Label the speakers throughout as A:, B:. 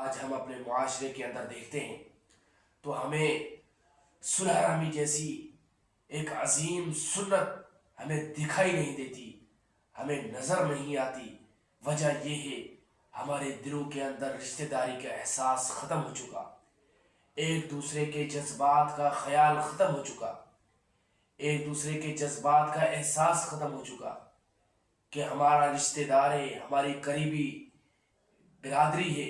A: آج ہم اپنے معاشرے کے اندر دیکھتے ہیں تو ہمیں صلح رحمی جیسی ایک عظیم سنت ہمیں دکھائی نہیں دیتی، ہمیں نظر نہیں آتی۔ وجہ یہ ہے ہمارے دلوں کے اندر رشتہ داری کا احساس ختم ہو چکا، ایک دوسرے کے جذبات کا خیال ختم ہو چکا، ایک دوسرے کے جذبات کا احساس ختم ہو چکا کہ ہمارا رشتہ دار ہے، ہماری قریبی برادری ہے۔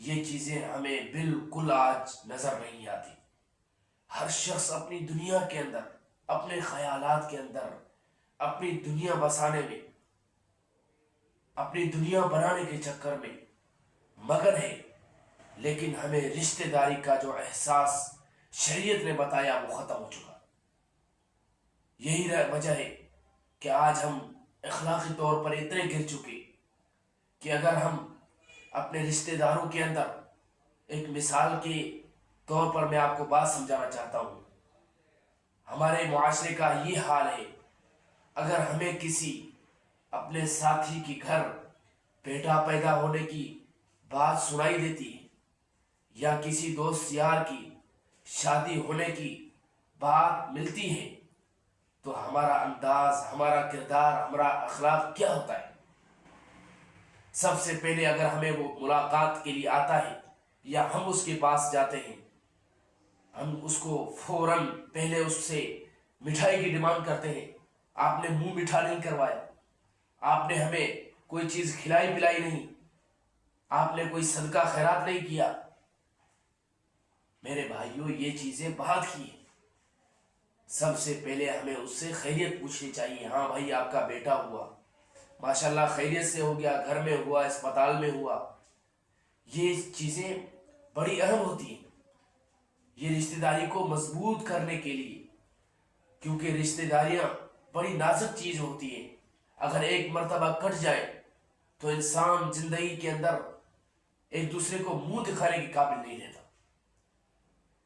A: یہ چیزیں ہمیں بالکل آج نظر نہیں آتی۔ ہر شخص اپنی دنیا کے اندر، اپنے خیالات کے اندر، اپنی دنیا بسانے میں، اپنی دنیا بنانے کے چکر میں مگن ہے، لیکن ہمیں رشتہ داری کا جو احساس شریعت نے بتایا وہ ختم ہو چکا۔ یہی وجہ ہے کہ آج ہم اخلاقی طور پر اتنے گر چکے کہ اگر ہم اپنے رشتہ داروں کے اندر، ایک مثال کے طور پر میں آپ کو بات سمجھانا چاہتا ہوں، ہمارے معاشرے کا یہ حال ہے، اگر ہمیں کسی اپنے ساتھی کی گھر بیٹا پیدا ہونے کی بات سنائی دیتی ہے یا کسی دوست یار کی شادی ہونے کی بات ملتی ہے تو ہمارا انداز، ہمارا کردار، ہمارا اخلاق کیا ہوتا ہے؟ سب سے پہلے اگر ہمیں وہ ملاقات کے لیے آتا ہے یا ہم اس کے پاس جاتے ہیں، ہم اس کو فوراً پہلے اس سے مٹھائی کی ڈیمانڈ کرتے ہیں۔ آپ نے منہ میٹھا نہیں کروایا، آپ نے ہمیں کوئی چیز کھلائی پلائی نہیں، آپ نے کوئی صدقہ خیرات نہیں کیا۔ میرے بھائیوں، یہ چیزیں بعد کی ہیں۔ سب سے پہلے ہمیں اس سے خیریت پوچھنی چاہیے۔ ہاں بھائی، آپ کا بیٹا ہوا، ماشاءاللہ خیریت سے ہو گیا، گھر میں ہوا، اسپتال میں ہوا۔ یہ چیزیں بڑی اہم ہوتی ہیں یہ رشتہ داری کو مضبوط کرنے کے لیے، کیونکہ رشتہ داریاں بڑی نازک چیز ہوتی ہیں۔ اگر ایک مرتبہ کٹ جائے تو انسان زندگی کے اندر ایک دوسرے کو منہ دکھانے کے قابل نہیں رہتا۔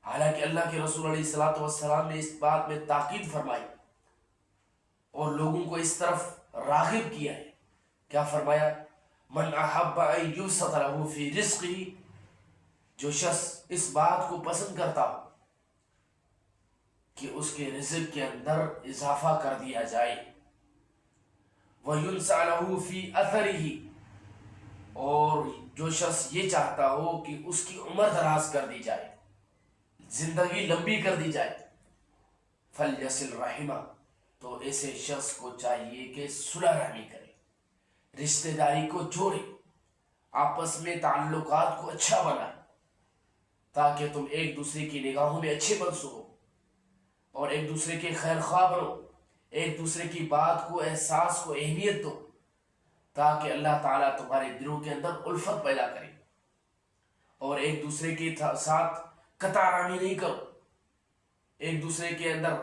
A: حالانکہ اللہ کے رسول علیہ الصلوۃ والسلام نے اس بات میں تاکید فرمائی اور لوگوں کو اس طرف راغب کیا ہے۔ کیا فرمایا؟ من احب ان یبسط له فی رزقہ، جو شخص اس بات کو پسند کرتا ہو کہ اس کے رزق کے اندر اضافہ کر دیا جائے، وَيُنْسَعَ لَهُ فِي أَثَرِهِ، اور جو شخص یہ چاہتا ہو کہ اس کی عمر دراز کر دی جائے، زندگی لمبی کر دی جائے، فَلْيَصِلْ رَحِمَهُ، تو ایسے شخص کو چاہیے کہ صلح رحمی کرے، رشتہ داری کو جوڑے، آپس میں تعلقات کو اچھا بنائے، تاکہ تم ایک دوسرے کی نگاہوں میں اچھے بن سکو اور ایک دوسرے کے خیر خواہ بنو، ایک دوسرے کی بات کو، احساس کو اہمیت دو، تاکہ اللہ تعالیٰ تمہارے دلوں کے اندر الفت پیدا کرے، اور ایک دوسرے کے ساتھ قطع رحمی نہیں کرو، ایک دوسرے کے اندر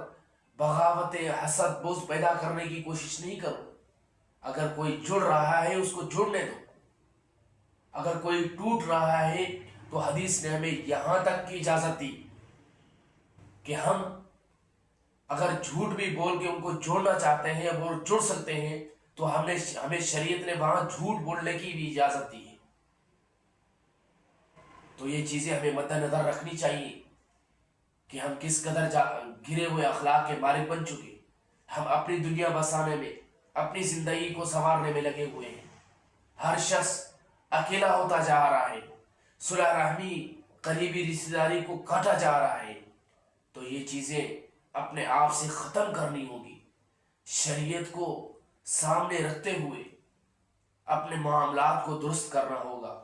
A: بغاوت، حسد، بغض پیدا کرنے کی کوشش نہیں کرو۔ اگر کوئی جڑ رہا ہے اس کو جڑنے دو، اگر کوئی ٹوٹ رہا ہے تو حدیث نے ہمیں یہاں تک کی اجازت دی کہ ہم اگر جھوٹ بھی بول کے ان کو جوڑنا چاہتے ہیں، اب وہ جڑ سکتے ہیں، تو ہمیں شریعت نے وہاں جھوٹ بولنے کی بھی اجازت دی ہے۔ تو یہ چیزیں ہمیں مد نظر رکھنی چاہیے کہ ہم کس قدر گرے ہوئے اخلاق کے مالک بن چکے، ہم اپنی دنیا بسانے میں، اپنی زندگی کو سنوارنے میں لگے ہوئے ہیں۔ ہر شخص اکیلا ہوتا جا رہا ہے، صلح رحمی، قریبی رشتہ داری کو کاٹا جا رہا ہے۔ تو یہ چیزیں اپنے آپ سے ختم کرنی ہوگی، شریعت کو سامنے رکھتے ہوئے اپنے معاملات کو درست کرنا ہوگا۔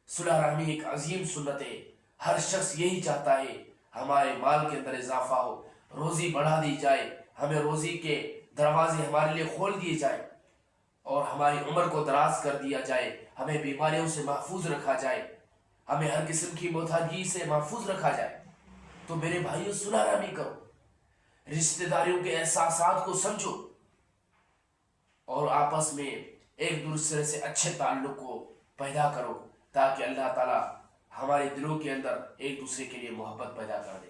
A: صلح رحمی ایک عظیم سنت ہے، ہر شخص یہی چاہتا ہے ہمارے مال کے اندر اضافہ ہو، روزی بڑھا دی جائے، ہمیں روزی کے دروازے ہمارے لیے کھول دیے جائے اور ہماری عمر کو دراز کر دیا جائے، ہمیں بیماریوں سے محفوظ رکھا جائے، ہمیں ہر قسم کی محتاجی سے محفوظ رکھا جائے۔ تو میرے بھائیوں، صلح رحمی کرو، رشتہ داریوں کے احساسات کو سمجھو اور آپس میں ایک دوسرے سے اچھے تعلق کو پیدا کرو، تاکہ اللہ تعالی ہمارے دلوں کے اندر ایک دوسرے کے لیے محبت پیدا کر دے۔